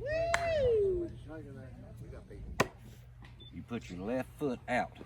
Woo! You put your left foot out.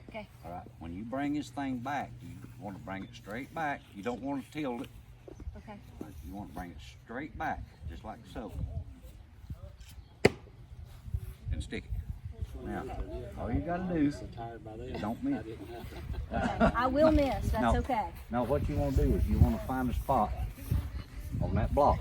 Okay. All right. When you bring this thing back, you want to bring it straight back. You don't want to tilt it. Okay. You want to bring it straight back, just like so. And stick it. Now, all you got to do, don't miss. I will miss. That's okay. Now, what you want to do is you want to find a spot on that block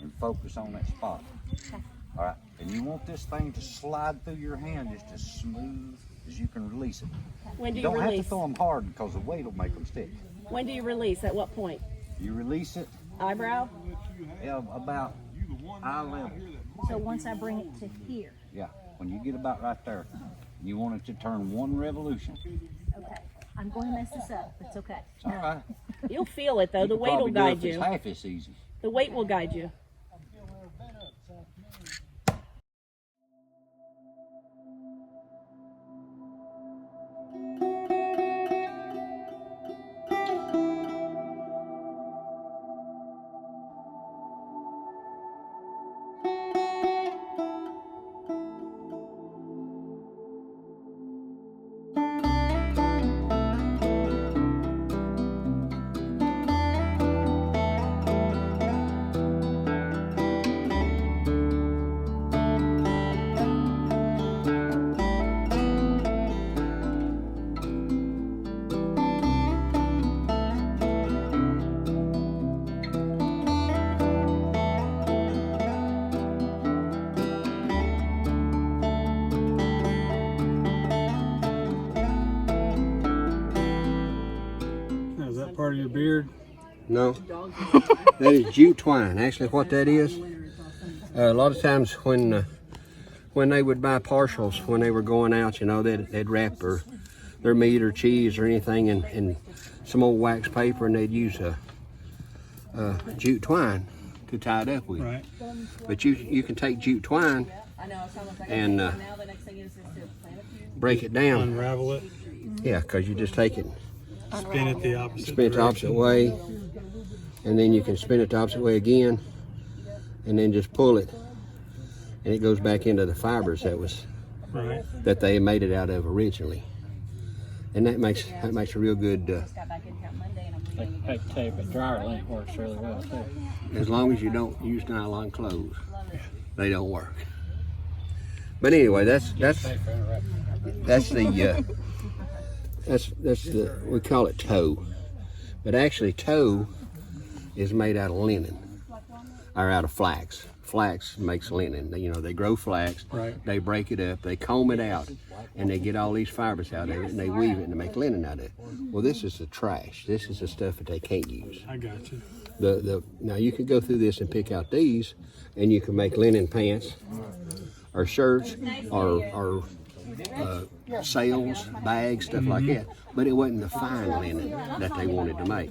and focus on that spot. Okay. All right. And you want this thing to slide through your hand just as smooth as you can release it. When do you don't release? have to throw them hard because the weight will make them stick. When do you release? At what point? You release it. Eyebrow? Yeah, about eye level. So once I bring it to here. Yeah. When you get about right there, you want it to turn one revolution. Okay. I'm going to mess this up. It's okay. It's all right. You'll feel it though. The weight will guide you. It's half as easy. The weight will guide you. Part of your beard? No, that is jute twine. Actually, what that is, a lot of times when they would buy partials, when they were going out, you know, they'd wrap their meat or cheese or anything in some old wax paper, and they'd use a jute twine to tie it up with. Right. But you can take jute twine and break it down. Unravel it. Yeah, because you just take it. Spin it the opposite Spin it the opposite way, and then you can spin it the opposite way again, and then just pull it, and it goes back into the fibers that they made it out of originally, and that makes a real good. I can tell you, but dryer lint works really well too. As long as you don't use nylon clothes, they don't work. But anyway, that's the we call it tow, but actually tow is made out of linen or out of flax. Flax makes linen. You know, they grow flax, right. They break it up, they comb it out, and they get all these fibers out of it, and they weave it and make linen out of it. Well, this is the trash. This is the stuff that they can't use. I got you. Now you can go through this and pick out these, and you can make linen pants, or shirts, or sails, bags, stuff like that, but it wasn't the fine linen that they wanted to make.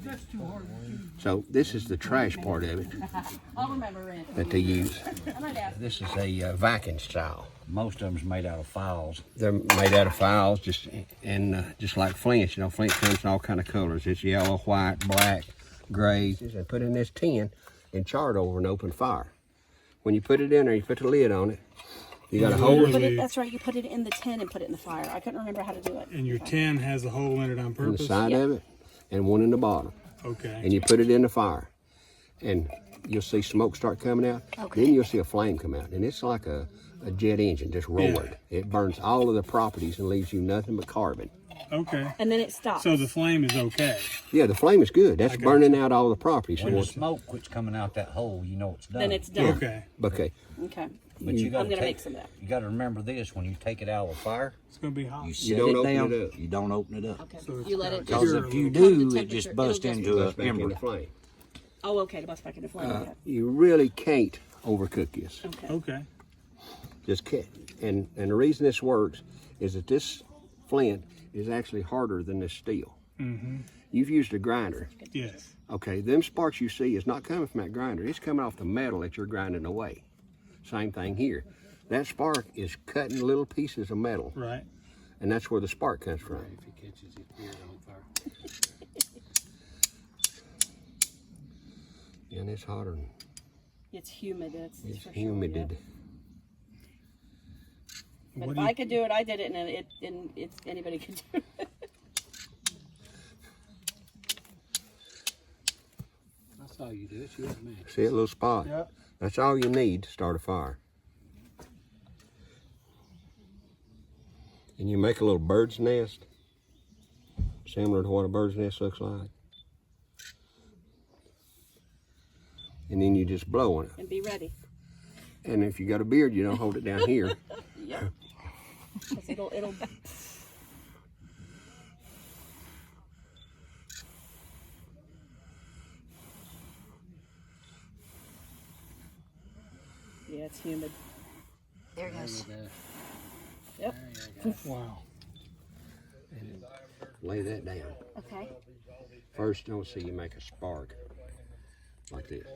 So this is the trash part of it that they use. This is a Viking style. Most of them's made out of files. They're made out of files, just like flints. You know, flint comes in all kind of colors. It's yellow, white, black, gray. They put in this tin and char it over an open fire. When you put it in there, you put the lid on it. You got a hole. That's right. You put it in the tin and put it in the fire. I couldn't remember how to do it. And your tin has a hole in it on purpose? On the side of it, and one in the bottom. Okay. And you put it in the fire, and you'll see smoke start coming out. Okay. Then you'll see a flame come out, and it's like a jet engine just roaring. Yeah. It burns all of the properties and leaves you nothing but carbon. Okay. And then it stops. So the flame is okay? Yeah, the flame is good. That's burning out all the properties. When the smoke quits coming out that hole, you know it's done. Then it's done. Yeah. Okay. Okay. Okay. But you got I'm gonna make some of that. You got to remember this: when you take it out of the fire, It's going to be hot. you set don't it open down. it up. You don't open it up. Okay. So it's You let it Because just if you come to do, it temperature. just busts It'll into Goes a back ember. into flame. Oh, okay. To bust back into flame. You really can't overcook this. Okay. Okay. Just can't. And the reason this works is that this flint is actually harder than this steel. Mm-hmm. You've used a grinder. Yes. Okay, them sparks you see is not coming from that grinder. It's coming off the metal that you're grinding away. Same thing here. That spark is cutting little pieces of metal. Right. And that's where the spark comes from. And it's hotter than It's humid. It's It's for sure, humid. yeah. But What if do you- I could do it, I did it, and it's anybody could do it. That's all you do. It's you and me. See that little spot? Yeah. That's all you need to start a fire. And you make a little bird's nest, similar to what a bird's nest looks like. And then you just blow on it. And be ready. And if you got a beard, you don't hold it down here. Yep. 'Cause it'll. Yeah, it's humid. There it goes. Yep. Wow. Lay that down. Okay. First, don't see you make a spark like this.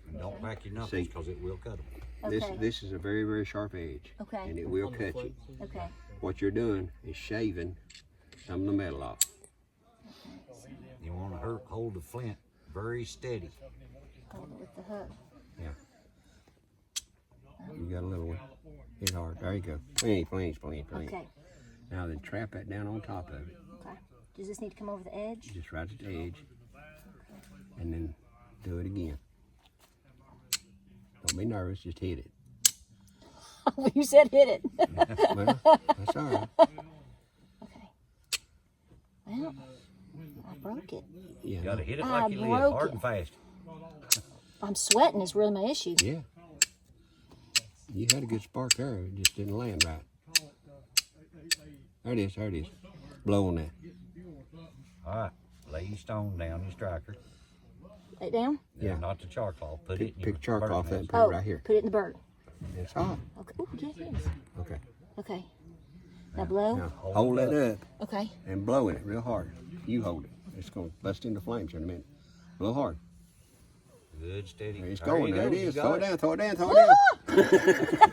And don't back your knuckles See. because it will cut them. Okay. This is a very, very sharp edge. Okay. And it will cut you. Okay. What you're doing is shaving some of the metal off. You want to hold the flint very steady. Hold it with the hook. Yeah. You got a little one. Hit hard. There you go. Plenty. Okay. Now then trap that down on top of it. Okay. Does this need to come over the edge? Just right at the edge. And then do it again. Don't be nervous, just hit it. You said hit it. Well, that's all right. Okay. Well, I broke it. Yeah. You got to hit it I like you live, broke hard it. and fast. I'm sweating is really my issue. Yeah. You had a good spark there, it just didn't land right. There it is. Blow on that. All right, lay your stone down, your striker. Lay it down? Yeah. Not the charcoal. Put it in Pick your charcoal off that and nest. put Oh, it right here. put it in the bird. It's hot. Okay. Ooh, yeah, it is. Okay. Okay. Now blow. Now hold that up Okay. and blow in it real hard. You hold it. It's going to bust into flames in a minute. Blow hard. Good, steady. There it's There going. you There go, it you is. got Throw it it. down. Throw it down.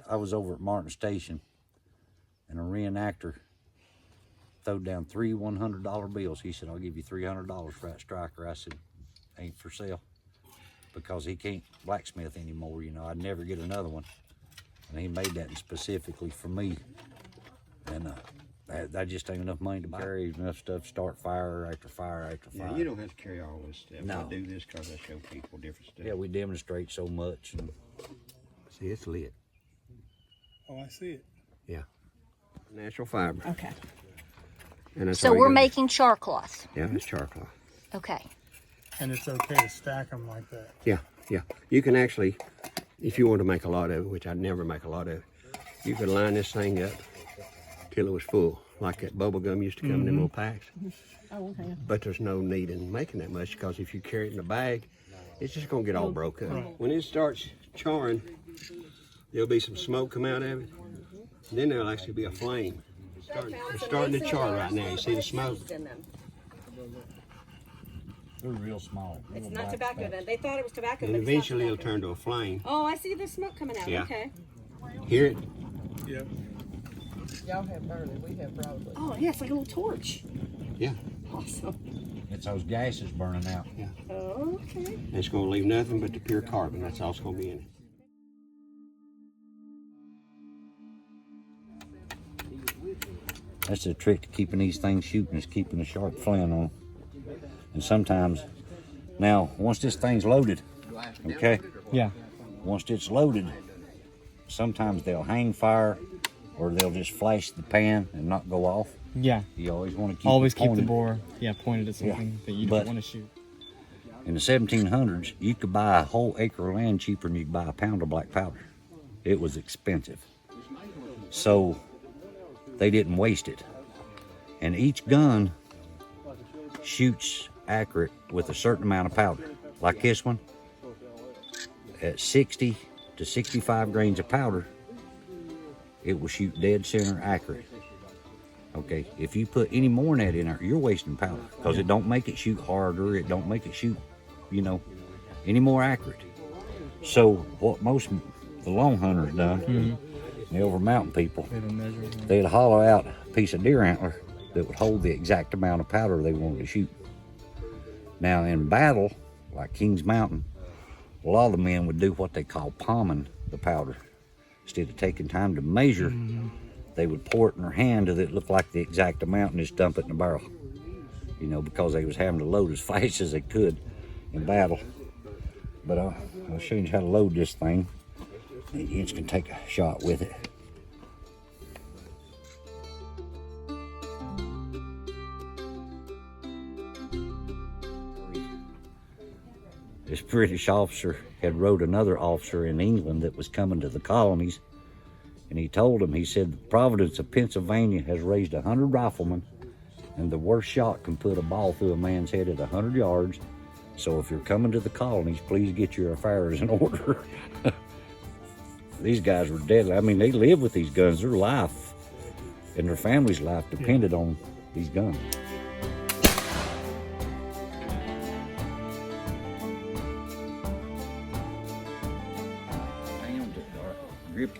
I was over at Martin Station, and a reenactor throwed down 3 $100 bills. He said, "I'll give you $300 for that striker." I said, "Ain't for sale," because he can't blacksmith anymore. You know, I'd never get another one, and he made that specifically for me. And that just ain't enough money to carry enough stuff to start fire after fire after fire. Yeah, you don't have to carry all this stuff. No. I do this because I show people different stuff. Yeah, we demonstrate so much. And See, it's lit. Oh, I see it. Yeah. Natural fiber. Okay. And that's So all you we're gotta making char cloth. do. Yeah, it's charcoal. Okay. And it's okay to stack them like that. Yeah. You can actually, if you want to make a lot of it, which I'd never make a lot of it, you could line this thing up till it was full, like that bubble gum used to come in them little packs. Oh, okay. But there's no need in making that much because if you carry it in a bag, it's just gonna get all broke up. When it starts charring, there'll be some smoke come out of it. And then there'll actually be a flame. It's starting to char right now. You see the smoke? In them. they're real small. It's not tobacco then. They thought it was tobacco, And but it's not eventually it'll tobacco. turn to a flame. Oh, I see the smoke coming out. Yeah. Okay. Hear it? Yep. Y'all have burning, we have broadwood. Oh, yeah, it's like a little torch. Yeah. Awesome. It's those gases burning out. Oh, okay. And it's gonna leave nothing but the pure carbon. That's all it's gonna be in it. That's the trick to keeping these things shooting, is keeping a sharp flint on. And sometimes, now, once this thing's loaded, okay? Yeah. Once it's loaded, sometimes they'll hang fire or they'll just flash the pan and not go off. Yeah. You always want to keep Always it keep the pointed. bore, pointed at something that you But- don't want to shoot. In the 1700s, you could buy a whole acre of land cheaper than you could buy a pound of black powder. It was expensive. So they didn't waste it. And each gun shoots accurate with a certain amount of powder. Like this one, at 60 to 65 grains of powder, it will shoot dead center accurate. Okay, if you put any more than that in there, you're wasting powder because it don't make it shoot harder. It don't make it shoot, any more accurate. So what most of the long hunters done, the Overmountain people, They don't measure it. they'd hollow out a piece of deer antler that would hold the exact amount of powder they wanted to shoot. Now in battle, like Kings Mountain, A lot of the men would do what they call palming the powder. Instead of taking time to measure, they would pour it in their hand till it looked like the exact amount and just dump it in the barrel. You know, because they was having to load as fast as they could in battle. But I'll show you how to load this thing. And you can take a shot with it. This British officer had wrote another officer in England that was coming to the colonies, and he told him, he said, the Providence of Pennsylvania has raised 100 riflemen, and the worst shot can put a ball through a man's head at 100 yards. So if you're coming to the colonies, please get your affairs in order. These guys were deadly. I mean, they live with these guns. Their life and their family's life depended on these guns.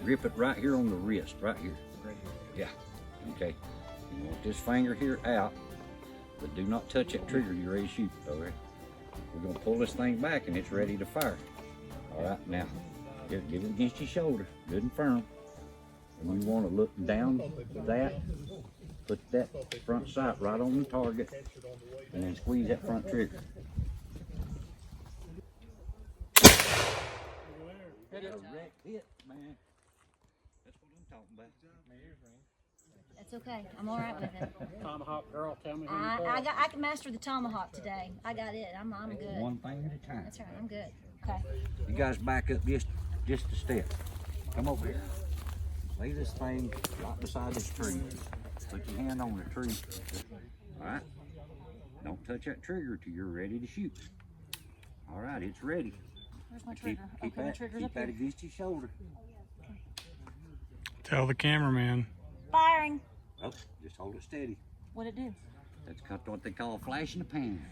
Grip it right here on the wrist, right here. Yeah, okay. You want this finger here out, but do not touch that trigger. You're ready to shoot, all right? We're gonna pull this thing back and it's ready to fire. All right, now, get it against your shoulder, good and firm. And you wanna look down that, put that front sight right on the target, and then squeeze that front trigger. Direct hit, man. That's what I'm talking about. That's okay. I'm all right with it. Tomahawk girl, tell me who you I can master the tomahawk today. I got it. I'm good. One thing at a time. That's right. I'm good. Okay. You guys back up just a step. Come over here. Lay this thing right beside this tree. Put your hand on the tree. All right. Don't touch that trigger till you're ready to shoot. All right, it's ready. Where's my trigger? Keep My trigger's keep up that here. against your shoulder. Tell the cameraman. Firing. Oh, just hold it steady. What'd it do? That's what they call a flash in the pan.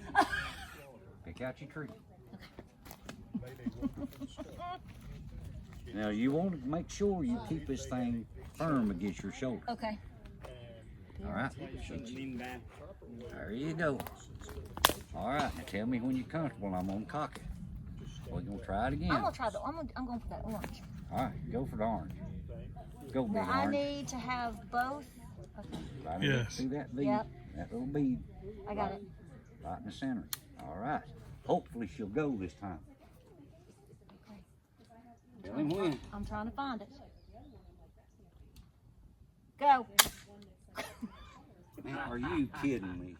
Pick out your tree. Now you want to make sure you keep this thing firm against your shoulder. Okay. All right. There you go. All right. Now tell me when you're comfortable. I'm gonna cock it. We're gonna try it again. I'm gonna try I'm going for that orange. All right. Go for the orange. Go big Now I orange. need to have both. Okay. Right Yes. See that bead? Yep. That little bead. I got it. Right in the center. All right. Hopefully she'll go this time. Tell him when. I'm trying to find it. Go. Man, are you kidding me?